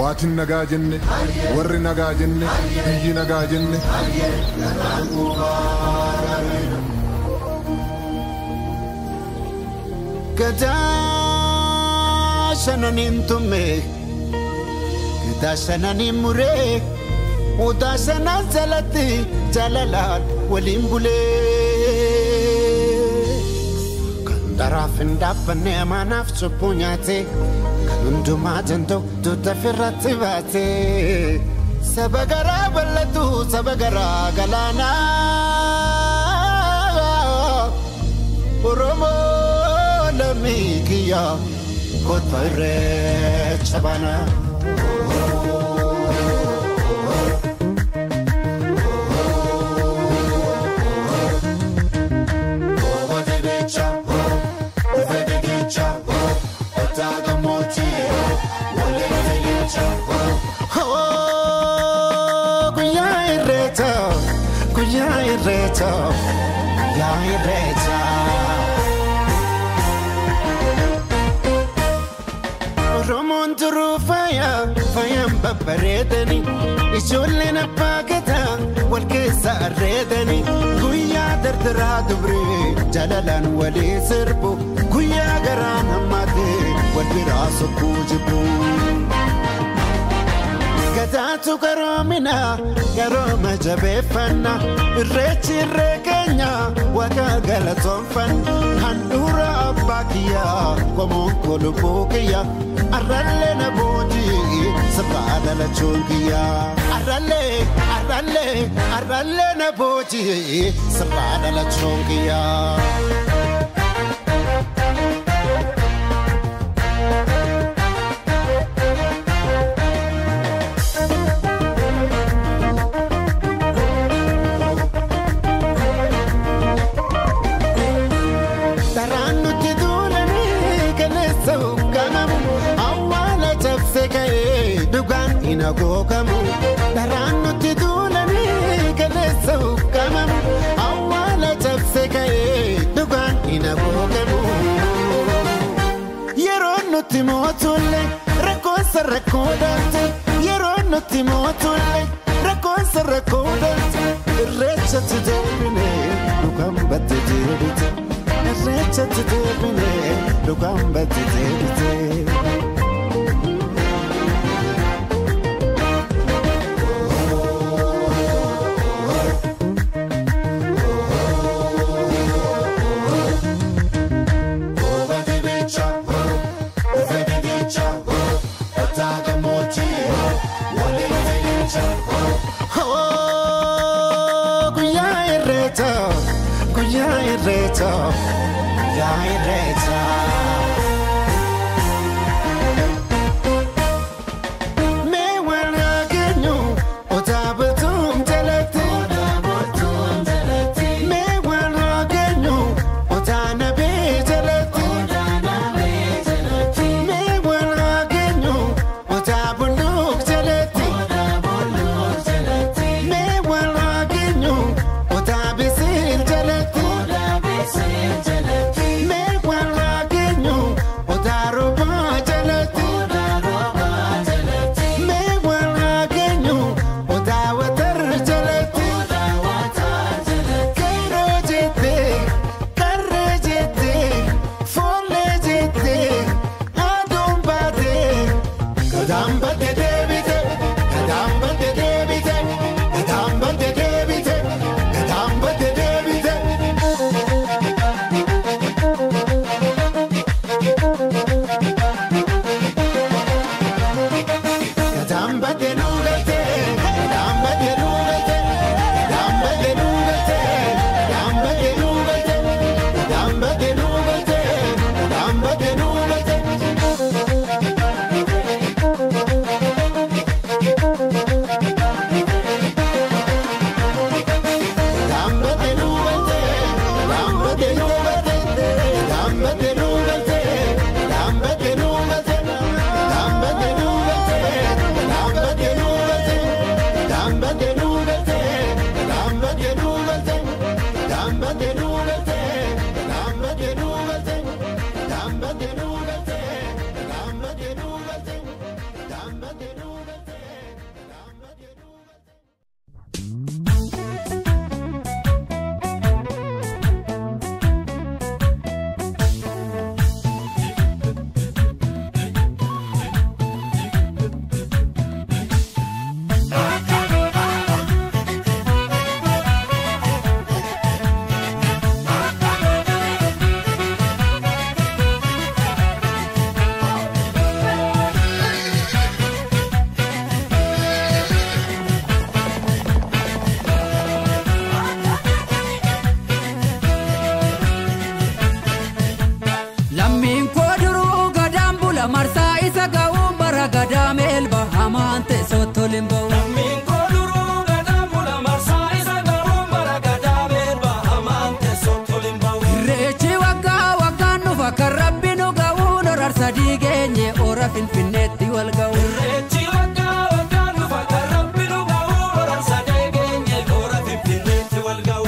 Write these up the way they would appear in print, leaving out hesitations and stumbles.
waatin nagaa jenne warri nagaa jenne biyyi nagaa jenne Gada shananin tumme Gada shananin mure Uda shanan jalati jalalan walin bule Kandarafin dapane manaf chupunyate Kanunduma jento tuta firrati bate Sabagara balatu sabagara galana Oromo Mikia Kotare Chabana Baredani ijoolleen abbaa gadaa wal keessa arreedani guyyaa dardaraa dubree jalalaan walii sirbu guyyaa garaa namaatee wal biraa sokkuu jibbu gadaatu garoomina garooma jabeeffanna irreechi irree keenya waaqa galatoonfan handhuura abbaa kiyyaa qomoon kolubbuu kiyya arralle na boojii Sabada la chongiya arralle na boji sabada la chongiya Taranu tidulani kaleso kanam awala chapseke Dugan inagokamu Daranu tidulani kaleso kamam Awala chapseke Dugan inagokamu Yerono timotule Rakosa rakodante Yerono timotule Rakosa rakodante Recha tidebine Dugan batidebite Recha tidebine Dugan batidebite marsa isa ga'uun bara gadaa meelba amaante sottolimba'u. Lammiin kooluruu gadaa mula marsa isa ga'uun bara gadaa meelba amaante sottolimba'u. Irreechi waggaa waggaan dhufa kan rabbi nu ga'uun horar sadii geenye ora finfinneetti wal ga'u. Irreechi waggaa waggaan dhufa kan rabbi nu ga'uun horar sadii geenye ora finfinneetti wal ga'u.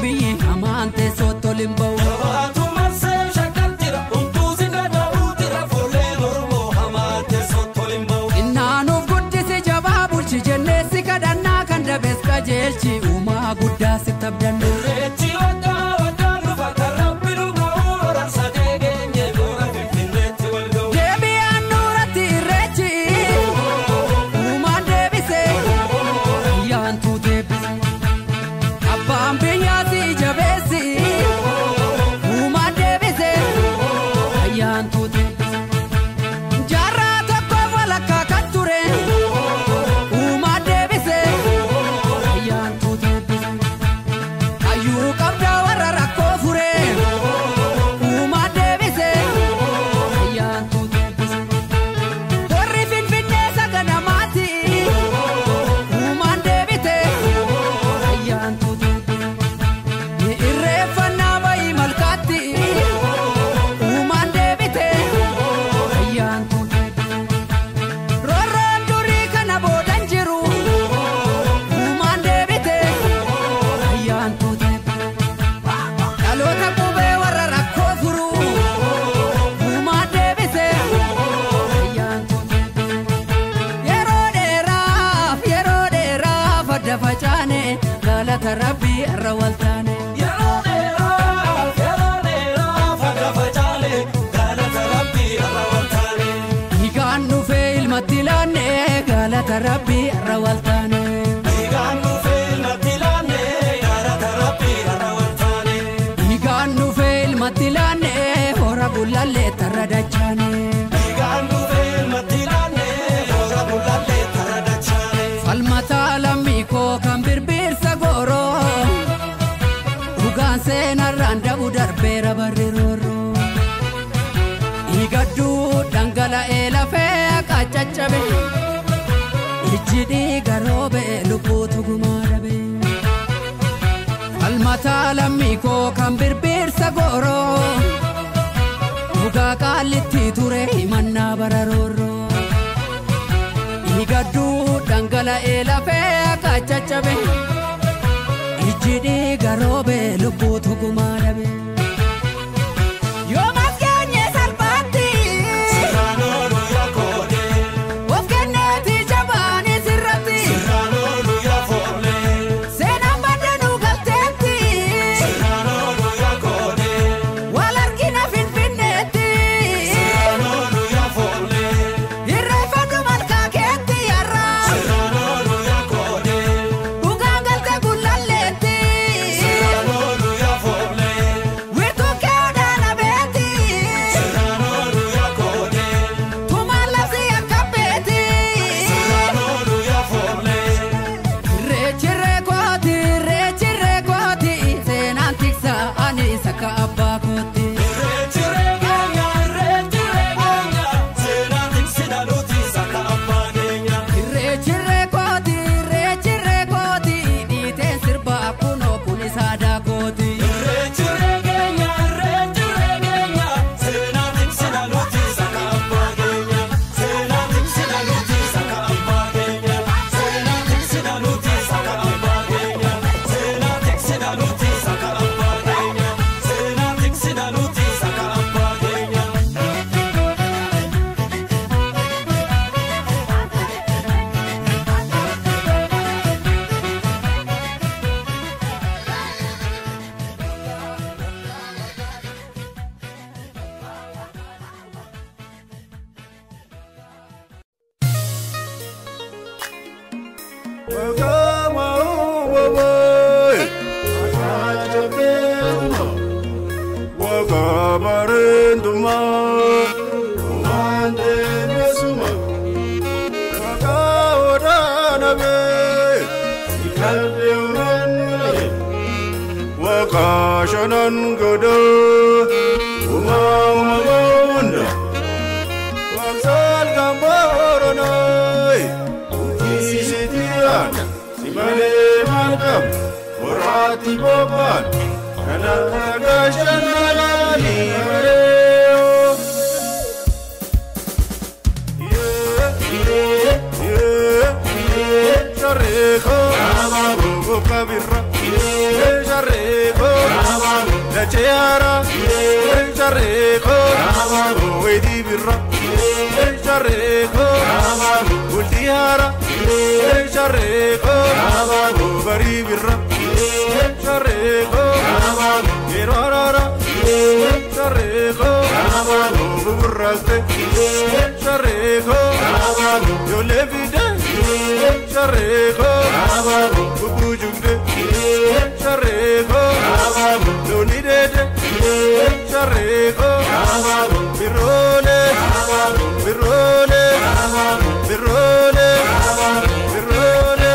Biyyi amaante sottolimba'u. Jabaatu marsee shakkaltira umtuusi gada'uutira fuuleen Oromoo amaante sottolimba'u. Innaanuuf guddisi jabaa bulchi jenneessi kadhannaa kan dabees qajeelchi uumaa guddaa sitti abdannu. Irreechi waggaa waggaan dhufa kan rabbi nu ga'uun horar sadii geenye ora finfinneetti wal ga'u. Deebi'aan nuuratti irreechi uumaan deebise ayyaantuu deebise abbaan biyyaati jabeessi uumaan deebise ayyaantuu deebise jaarraa tokkoof walakkaa kan ture uumaan deebise ayyaantuu deebise hayyuu qabdaa warra rakkoo fure uumaan deebise ayyaantuu deebise warri finfinnee saganamaati uumaan deebite ayyaantuu deebise irreeffannaa bayi malkaatti uumaan deebite ayyaantuu deebise roorroon durii kana boodan jiru uumaan deebite ayyaantuu deebise dhaloota qubee warra rakkoo furu uumaan deebise ayyaantuu deebise yeroo dheeraaf adda facaane galata rabbii irra waltaane. Yeroo dheeraaf adda facaane galata rabbii irra waltaane. Hiikaan dhufee ilmatti laanne galata rabbii irra waltaane. Hiikaan dhufee ilmatti laanne galata rabbii irra waltaane. Hiikaan dhufee ilmatti laanne hora gullallee tarra dachaane. Hiikaan dhufee ilmatti laanne hora gullallee tarra dachaane. Falmataa lammii koo kan birbirsa gooroo dhugaan seenarraan da'u darbeera barri roorroo. Hiigadduu dhangala'ee lafee qaccaccabe ijji dhiiga roobee lubbuutu gumaa dhabe. Falmataa lammii koo kan birbirsa gooroo dhugaa qaallitti ture himannaa bara roorroo. Hiigadduu dhangala'ee lafee qaccaccabe ijji dhiiga roobee lubbuutu gumaa dhabe. Yoom as geenye salphaatti Sirraan oolu yaa koodee. of kenneeti jabaani sirratti Sirraan oolu yaa foollee. seenaan baddanuu galteetti Sirraan oolu yaa koodee. wal argina finfinneetti Sirraan oolu yaa foollee. irreeffadhu malkaa keetti yarraa Sirraan oolu yaa koodee. dhugaan galte gullalleetti Sirraan oolu yaa foollee. wirtuu kee odaana beeti Sirraan oolu yaa koodee. tumaan labsi akka beeti Sirraan oolu yaa foollee. irreechirree kooti seenaan tiksa ani isa ka abbaa kooti. Irreechirree keenya seenaa tiksina nuti saka abbaa keenya. Irreechirree kooti dhiiteen sirbaa kunoo kun isaa daakooti. Irreechirree keenya seenaa Wakashanan godo Uma gonda Wansal gambaronai Sitian Simale malkam Morati boban Kana gashanani mareo Jarrego Bobo kabirra Jarrego La cheara Jarrego Wedi birra Jarrego Ultiara Jarrego Bari birra Jarrego Mirarara Jarrego Burraste Jarrego Yo le vide Jarrego Bubujugde Jarrego Lonidede Jarrego Birole Birole Birole Birole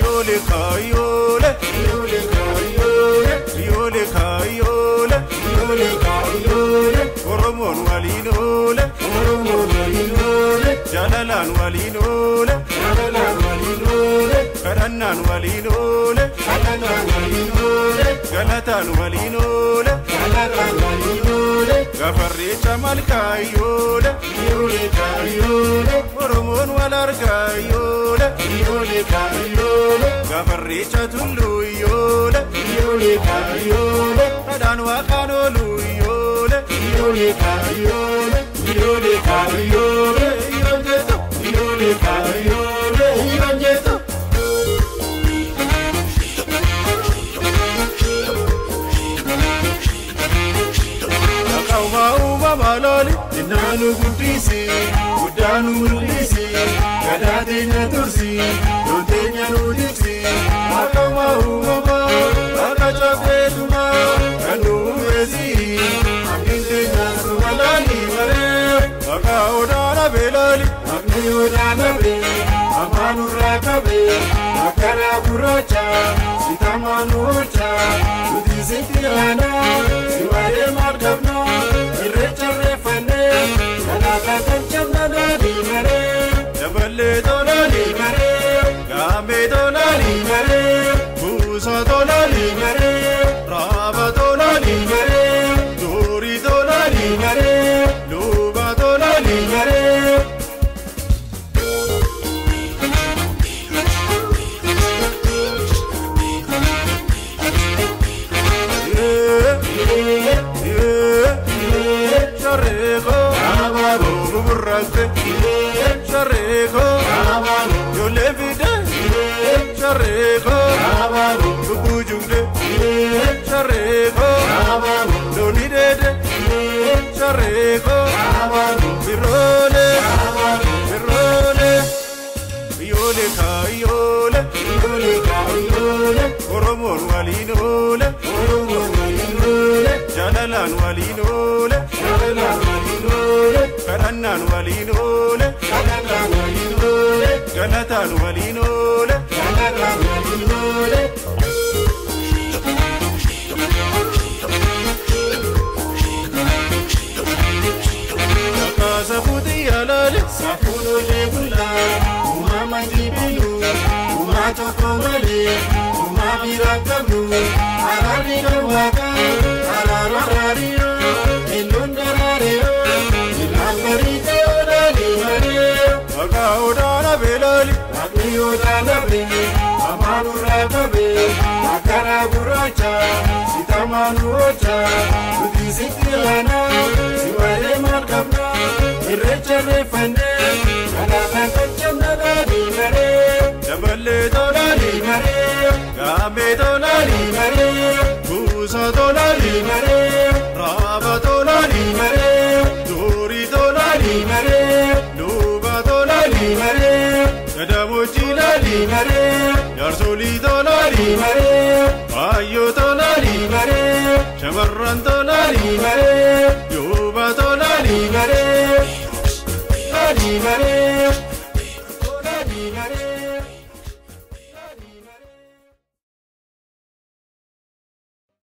Yole kayole Yole kayole Yole kayole Yole kayole Oromon walinole Oromon walinole Jalalan walinole Jalalan walinole Karanan walinole Karanan walinole Galatan walinole Galatan walinole Gafarricha malkayole Yole kayole Oromon walarkayole Yole kayole Gafarricha tuluyole Yole kayole Kadan wakanolu yole Yole kayole Yole kayole Yonjeto Yole kayole Yonjeto Akauma uma maloli Dinanu gudisi Udanu mulisi Gadate natursi Dotenya nudiksi Akauma uma Akachapetuma Kanu ezi Aminte nasu malali mare Akaodana belali Akniodana be Amanu rakabe Akara buracha Sitamanu ucha Udisitirana Siware markabna Irrecha refane Kanaka kanchamna di mare Jaballe donali mare Gambe donali mare Busa donali mare Rava donali mare Dori donali mare Luba donali mare Jarrego Bobo burraste Jarrego Yo le vide Jarrego Bubujugde Jarrego Lonidede Jarrego Birole Birole Yole kayole Yole kayole Oromon walinole Oromon walinole Jalalan walinole Jalalan walinole Karanan walinole Karanan walinole Galatan walinole Galatan walinole Safuti alale Safuno lebula Umama jibilu Umato komale Umabirakamu Arari waka Arararariyo Ilundarareo Ilangarite odali mareo Aga odana belali Agni odana be Amanu rakabe Akara buracha Sitamanu ocha Udisitirana Siwale markabna Irrecha refane Kanaka kanchamna di mare Jaballe donali mare Gambe donali mare Busa donali mare Rava donali mare Dori donali mare Luba donali mare Kadamochi donali mare Yarsoli donali mare Ayo donali mare Shamarran donali mare